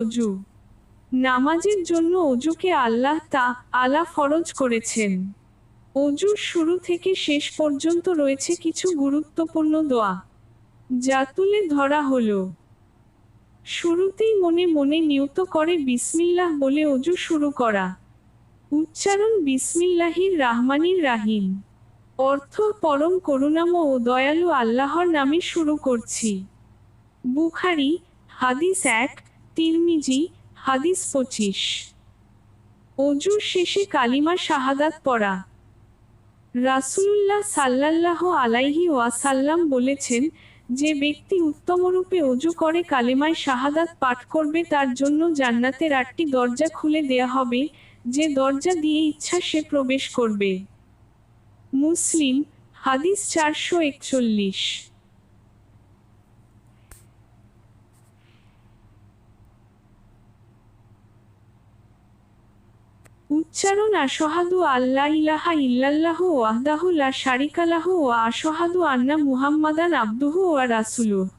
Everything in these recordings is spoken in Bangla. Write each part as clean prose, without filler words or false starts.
অজু। নামাজের জন্য অজুকে আল্লাহ তাআলা ফরজ করেছেন। অজুর শুরু থেকে শেষ পর্যন্ত রয়েছে কিছু গুরুত্বপূর্ণ দোয়া, যা তুলে ধরা হলো। শুরুতেই মনে মনে নিয়ত করে বিসমিল্লাহ বলে অজু শুরু করা। উচ্চারণ বিসমিল্লাহির রাহমানির রাহিম। অর্থ পরম করুণাময় ও দয়ালু আল্লাহর নামে শুরু করছি। বুখারী হাদিস ১, তিরমিজি হাদিস ২৫। অজুর শেষে কালিমা শাহাদাত পড়া। রাসূলুল্লাহ সাল্লাল্লাহু আলাইহি ওয়াসাল্লাম বলেছেন, যে ব্যক্তি উত্তমরূপে অজু করে কালেমায়ে শাহাদাত পাঠ করবে তার জন্য জান্নাতের ৮টি দরজা খুলে দেয়া হবে, যে দরজা দিয়ে ইচ্ছা সে প্রবেশ করবে। মুসলিম হাদিস ৪৪১। উচ্চারণ আশহাদু আল্লা ইলাহা ইল্লাল্লাহু ওয়াহদাহু লা শারিকা লাহু ওয়া আশহাদু আন্না মুহাম্মাদান আবদুহু ওয়া রাসূলুহু।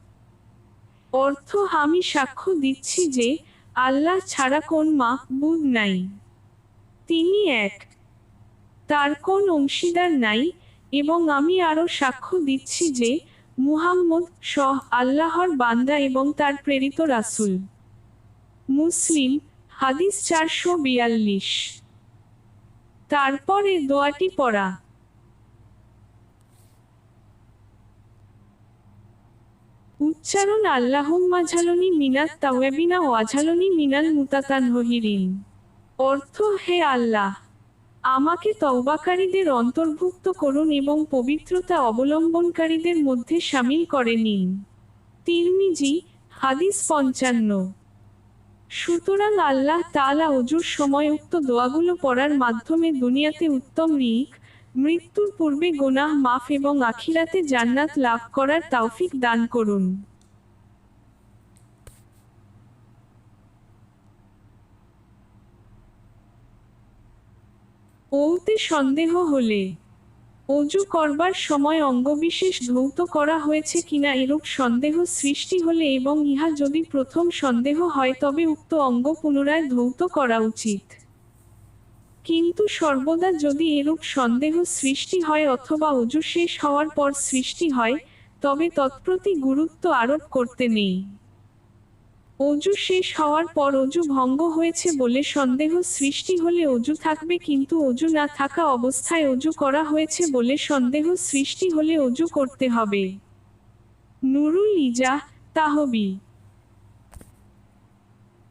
অর্থ আমি সাক্ষ্য দিচ্ছি যে আল্লাহ ছাড়া কোন মাবুদ নাই, তিনি এক, তার কোন অংশীদার নাই, এবং আমি আরও সাক্ষ্য দিচ্ছি যে মুহাম্মদ আল্লাহর বান্দা এবং তার প্রেরিত রাসূল। মুসলিম হাদিস ৪৪২। তারপর এ দোয়াটি পড়া। উচ্চারণ আল্লাহুম্মা জালনি মিনাত তাওয়াবিনা ওয়া জালনি মিনাল মুতাতাহহিরিন। অর্থ হে আল্লাহ, আমাকে তওবাকারীদের অন্তর্ভুক্ত করুন এবং পবিত্রতা অবলম্বনকারীদের মধ্যে শামিল করে নিন। তিরমিজি হাদিস ৫৫। সুতরাং আল্লাহ তাআলা অজুর সময় উক্ত দোয়াগুলো পড়ার মাধ্যমে দুনিয়াতে উত্তম রিজিক, মৃত্যুর পূর্বে গুনাহ মাফ এবং আখিরাতে জান্নাত লাভ করার তৌফিক দান করুন। ওতে সন্দেহ হলে অজু করবার সময় অঙ্গবিশেষ ধৌত করা হয়েছে কিনা এরূপ সন্দেহ সৃষ্টি হলে এবং ইহা যদি প্রথম সন্দেহ হয় তবে উক্ত অঙ্গ পুনরায় ধৌত করা উচিত। কিন্তু সর্বদা যদি এরূপ সন্দেহ সৃষ্টি হয় অথবা অজু শেষ হওয়ার পর সৃষ্টি হয়, তবে তৎপ্রতি গুরুত্ব আরোপ করতে নেই। অজু শেষ হওয়ার পর অজু ভঙ্গ হয়েছে বলে সন্দেহ সৃষ্টি হলে অজু থাকবে, কিন্তু অজু না থাকা অবস্থায় অজু করা হয়েছে বলে সন্দেহ সৃষ্টি হলে অজু করতে হবে। নুরুল ইজাহ তাহবি।